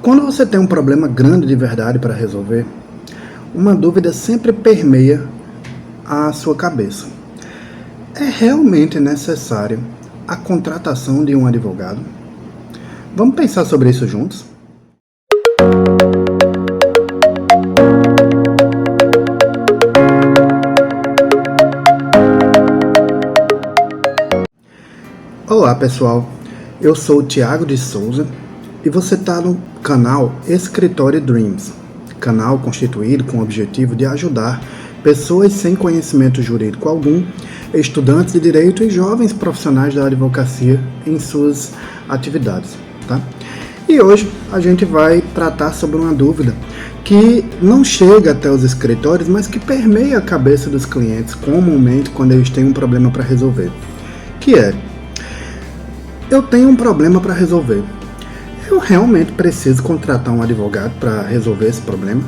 Quando você tem um problema grande de verdade para resolver, uma dúvida sempre permeia a sua cabeça. É realmente necessário a contratação de um advogado? Vamos pensar sobre isso juntos? Olá pessoal, eu sou o Thiago de Souza e você está no canal Escritório Dreams, canal constituído com o objetivo de ajudar pessoas sem conhecimento jurídico algum, estudantes de direito e jovens profissionais da advocacia em suas atividades, tá? E hoje a gente vai tratar sobre uma dúvida que não chega até os escritórios, mas que permeia a cabeça dos clientes comumente quando eles têm um problema para resolver, que é: eu tenho um problema para resolver. Eu realmente preciso contratar um advogado para resolver esse problema?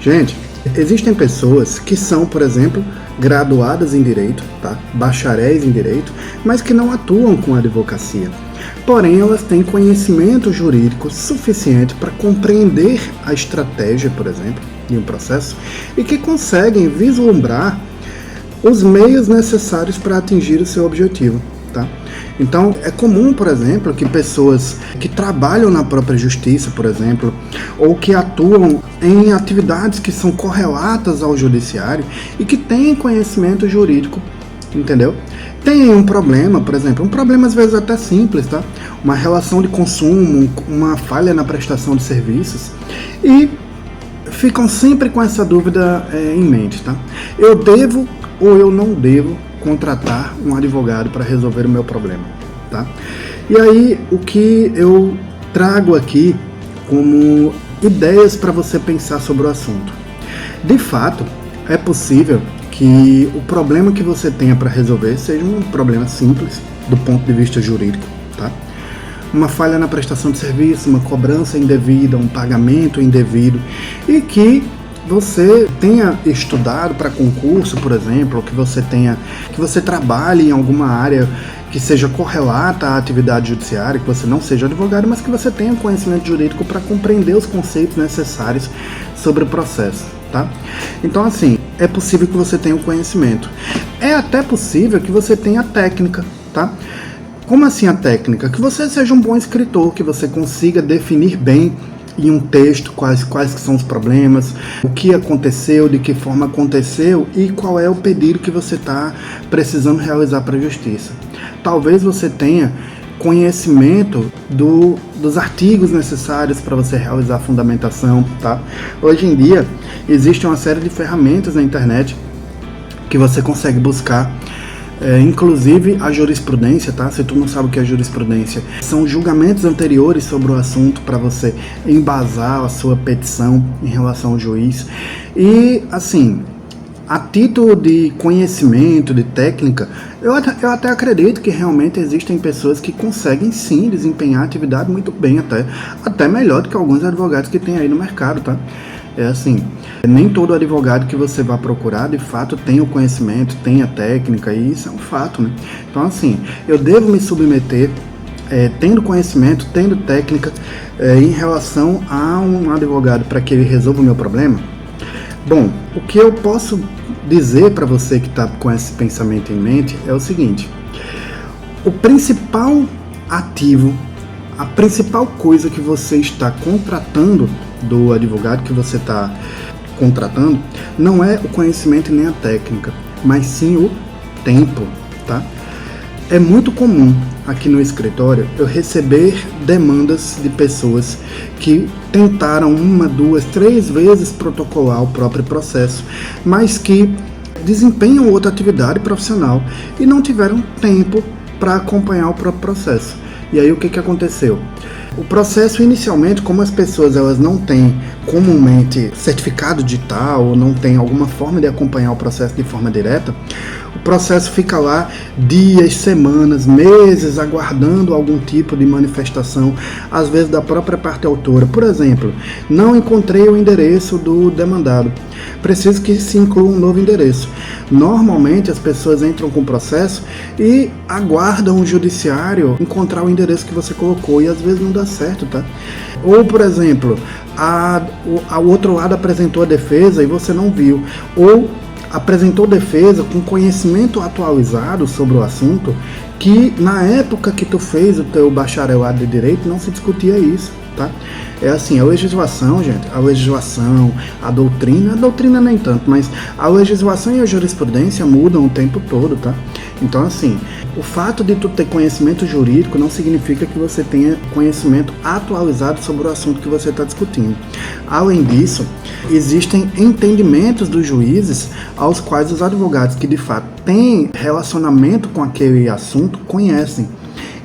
Gente, existem pessoas que são, por exemplo, graduadas em Direito, tá? Bacharéis em Direito, mas que não atuam com advocacia. Porém, elas têm conhecimento jurídico suficiente para compreender a estratégia, por exemplo, de um processo e que conseguem vislumbrar os meios necessários para atingir o seu objetivo, tá? Então, é comum, por exemplo, que pessoas que trabalham na própria justiça, por exemplo, ou que atuam em atividades que são correlatas ao judiciário e que têm conhecimento jurídico, entendeu? Tem um problema, por exemplo, um problema às vezes até simples, tá? Uma relação de consumo, uma falha na prestação de serviços e ficam sempre com essa dúvida em mente, tá? Eu devo ou eu não devo contratar um advogado para resolver o meu problema, tá? E aí, o que eu trago aqui como ideias para você pensar sobre o assunto. De fato, é possível que o problema que você tenha para resolver seja um problema simples do ponto de vista jurídico, tá? Uma falha na prestação de serviço, uma cobrança indevida, um pagamento indevido, e que você tenha estudado para concurso, por exemplo, ou que você trabalhe em alguma área que seja correlata à atividade judiciária, que você não seja advogado, mas que você tenha conhecimento jurídico para compreender os conceitos necessários sobre o processo, tá? Então, assim, é possível que você tenha o conhecimento. É até possível que você tenha a técnica, tá? Como assim a técnica? Que você seja um bom escritor, que você consiga definir bem em um texto quais que são os problemas, o que aconteceu, de que forma aconteceu e qual é o pedido que você está precisando realizar para a justiça. Talvez você tenha conhecimento dos artigos necessários para você realizar a fundamentação, tá? Hoje em dia existe uma série de ferramentas na internet que você consegue buscar, inclusive a jurisprudência, tá? Se tu não sabe o que é jurisprudência, são julgamentos anteriores sobre o assunto para você embasar a sua petição em relação ao juiz. E, assim, a título de conhecimento, de técnica, eu até acredito que realmente existem pessoas que conseguem sim desempenhar a atividade muito bem, até melhor do que alguns advogados que tem aí no mercado, tá? É assim, nem todo advogado que você vai procurar, de fato, tem o conhecimento, tem a técnica, e isso é um fato, né? Então, assim, eu devo me submeter, tendo conhecimento, tendo técnica, em relação a um advogado para que ele resolva o meu problema? Bom, o que eu posso dizer para você que está com esse pensamento em mente é o seguinte: o principal ativo, a principal coisa que você está contratando do advogado que você está contratando não é o conhecimento nem a técnica, mas sim o tempo, tá? É muito comum aqui no escritório eu receber demandas de pessoas que tentaram 1, 2, 3 vezes protocolar o próprio processo, mas que desempenham outra atividade profissional e não tiveram tempo para acompanhar o próprio processo. E aí o que aconteceu? O processo inicialmente, como as pessoas elas não têm comumente certificado digital ou não tem alguma forma de acompanhar o processo de forma direta, o processo fica lá dias, semanas, meses aguardando algum tipo de manifestação, às vezes da própria parte autora. Por exemplo, não encontrei o endereço do demandado, preciso que se inclua um novo endereço. Normalmente as pessoas entram com o processo e aguardam o judiciário encontrar o endereço que você colocou e às vezes não dá certo, tá? Ou, por exemplo, o outro lado apresentou a defesa e você não viu, ou apresentou defesa com conhecimento atualizado sobre o assunto, que na época que tu fez o teu bacharelado de Direito não se discutia isso, tá? É assim, a legislação, gente, a doutrina nem tanto, mas a legislação e a jurisprudência mudam o tempo todo, tá? Então, assim, o fato de tu ter conhecimento jurídico não significa que você tenha conhecimento atualizado sobre o assunto que você está discutindo. Além disso, existem entendimentos dos juízes aos quais os advogados que de fato têm relacionamento com aquele assunto conhecem.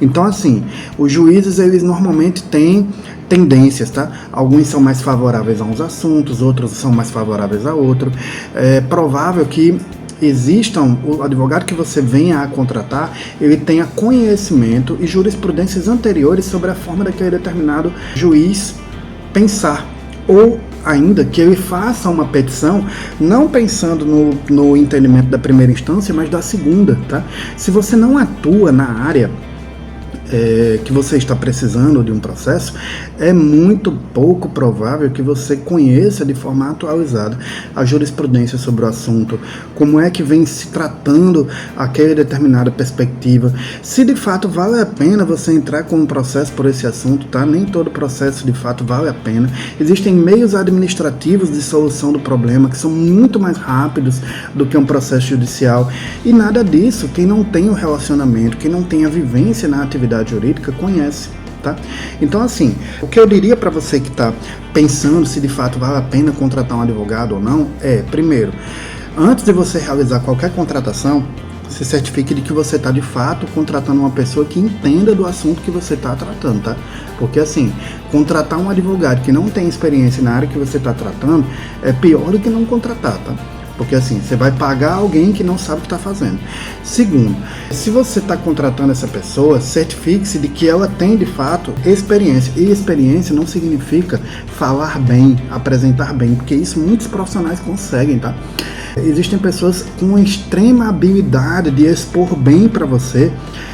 Então, assim, os juízes, eles normalmente têm tendências, tá? Alguns são mais favoráveis a uns assuntos, outros são mais favoráveis a outro. É provável que existam, o advogado que você venha a contratar, ele tenha conhecimento e jurisprudências anteriores sobre a forma daquele determinado juiz pensar, ou ainda que ele faça uma petição não pensando no entendimento da primeira instância, mas da segunda, tá? Se você não atua na área que você está precisando de um processo, é muito pouco provável que você conheça de forma atualizada a jurisprudência sobre o assunto, como é que vem se tratando aquela determinada perspectiva, se de fato vale a pena você entrar com um processo por esse assunto, tá? Nem todo processo de fato vale a pena. Existem meios administrativos de solução do problema que são muito mais rápidos do que um processo judicial, e nada disso quem não tem o relacionamento, quem não tem a vivência na atividade jurídica conhece, tá? Então, assim, o que eu diria para você que está pensando se de fato vale a pena contratar um advogado ou não é, primeiro, antes de você realizar qualquer contratação, se certifique de que você está de fato contratando uma pessoa que entenda do assunto que você está tratando, tá? Porque, assim, contratar um advogado que não tem experiência na área que você está tratando é pior do que não contratar, tá? Porque, assim, você vai pagar alguém que não sabe o que está fazendo. Segundo, se você está contratando essa pessoa, certifique-se de que ela tem, de fato, experiência. E experiência não significa falar bem, apresentar bem, porque isso muitos profissionais conseguem, tá? Existem pessoas com extrema habilidade de expor bem para você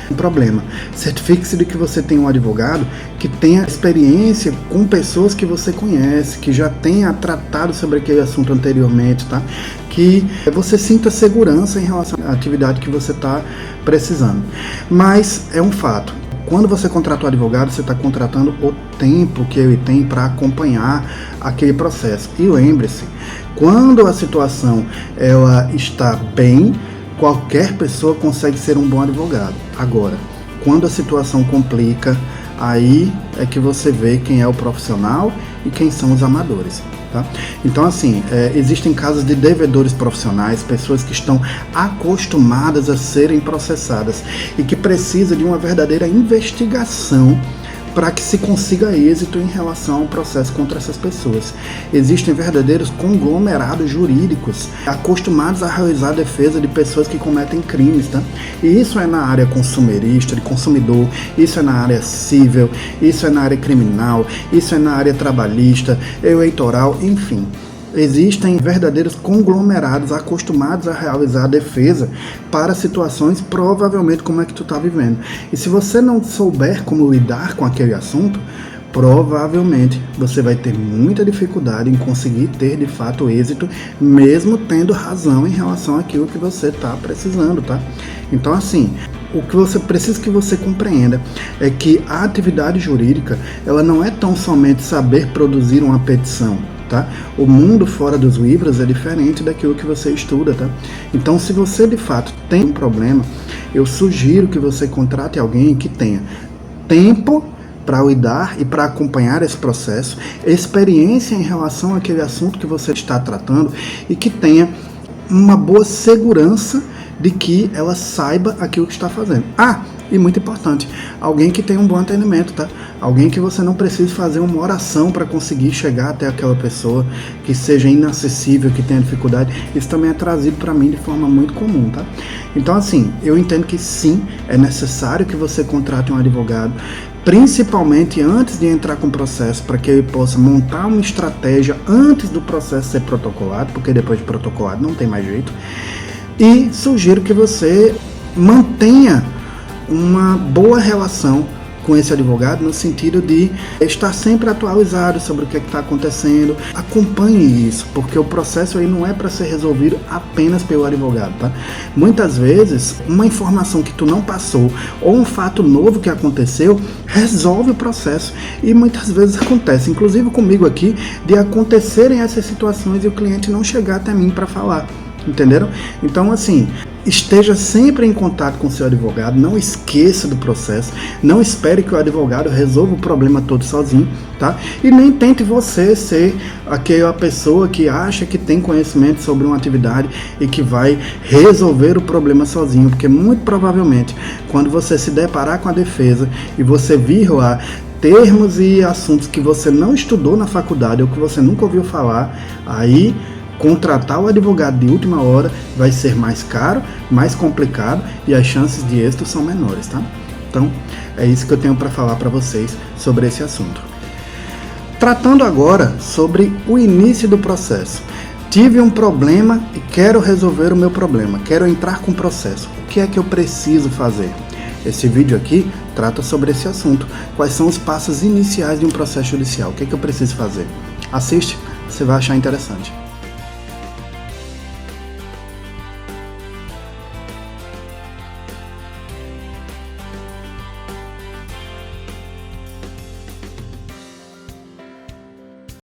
um problema. Certifique-se de que você tem um advogado que tenha experiência com pessoas que você conhece, que já tenha tratado sobre aquele assunto anteriormente, tá? Que você sinta segurança em relação à atividade que você está precisando. Mas é um fato. Quando você contrata o advogado, você está contratando o tempo que ele tem para acompanhar aquele processo. E lembre-se, quando a situação ela está bem, qualquer pessoa consegue ser um bom advogado. Agora, quando a situação complica, aí é que você vê quem é o profissional e quem são os amadores. Tá? Então, assim, existem casos de devedores profissionais, pessoas que estão acostumadas a serem processadas e que precisam de uma verdadeira investigação para que se consiga êxito em relação ao processo contra essas pessoas. Existem verdadeiros conglomerados jurídicos acostumados a realizar a defesa de pessoas que cometem crimes, tá? E isso é na área consumerista, de consumidor, isso é na área civil, isso é na área criminal, isso é na área trabalhista, eleitoral, enfim. Existem verdadeiros conglomerados acostumados a realizar a defesa para situações provavelmente como é que tu está vivendo. E se você não souber como lidar com aquele assunto, provavelmente você vai ter muita dificuldade em conseguir ter de fato êxito, mesmo tendo razão em relação àquilo que você está precisando, tá? Então, assim, o que você precisa que você compreenda é que a atividade jurídica, ela não é tão somente saber produzir uma petição, tá? O mundo fora dos livros é diferente daquilo que você estuda, tá? Então, se você de fato tem um problema, eu sugiro que você contrate alguém que tenha tempo para lidar e para acompanhar esse processo, experiência em relação àquele assunto que você está tratando e que tenha uma boa segurança de que ela saiba aquilo que está fazendo. E muito importante, alguém que tenha um bom atendimento, tá? Alguém que você não precise fazer uma oração para conseguir chegar até aquela pessoa, que seja inacessível, que tenha dificuldade. Isso também é trazido para mim de forma muito comum, tá? Então, assim, eu entendo que sim, é necessário que você contrate um advogado, principalmente antes de entrar com o processo, para que ele possa montar uma estratégia antes do processo ser protocolado, porque depois de protocolado não tem mais jeito. E sugiro que você mantenha uma boa relação com esse advogado, no sentido de estar sempre atualizado sobre o que está acontecendo. Acompanhe isso, porque o processo aí não é para ser resolvido apenas pelo advogado, tá? Muitas vezes, uma informação que tu não passou ou um fato novo que aconteceu resolve o processo, e muitas vezes acontece, inclusive comigo aqui, de acontecerem essas situações e o cliente não chegar até mim para falar. Entenderam? Então, assim, esteja sempre em contato com o seu advogado, não esqueça do processo, não espere que o advogado resolva o problema todo sozinho, tá? E nem tente você ser aquela pessoa que acha que tem conhecimento sobre uma atividade e que vai resolver o problema sozinho, porque muito provavelmente, quando você se deparar com a defesa e você vir lá termos e assuntos que você não estudou na faculdade ou que você nunca ouviu falar, aí contratar o advogado de última hora vai ser mais caro, mais complicado, e as chances de êxito são menores, tá? Então, é isso que eu tenho para falar para vocês sobre esse assunto. Tratando agora sobre o início do processo. Tive um problema e quero resolver o meu problema, quero entrar com o processo. O que é que eu preciso fazer? Esse vídeo aqui trata sobre esse assunto. Quais são os passos iniciais de um processo judicial? O que é que eu preciso fazer? Assiste, você vai achar interessante.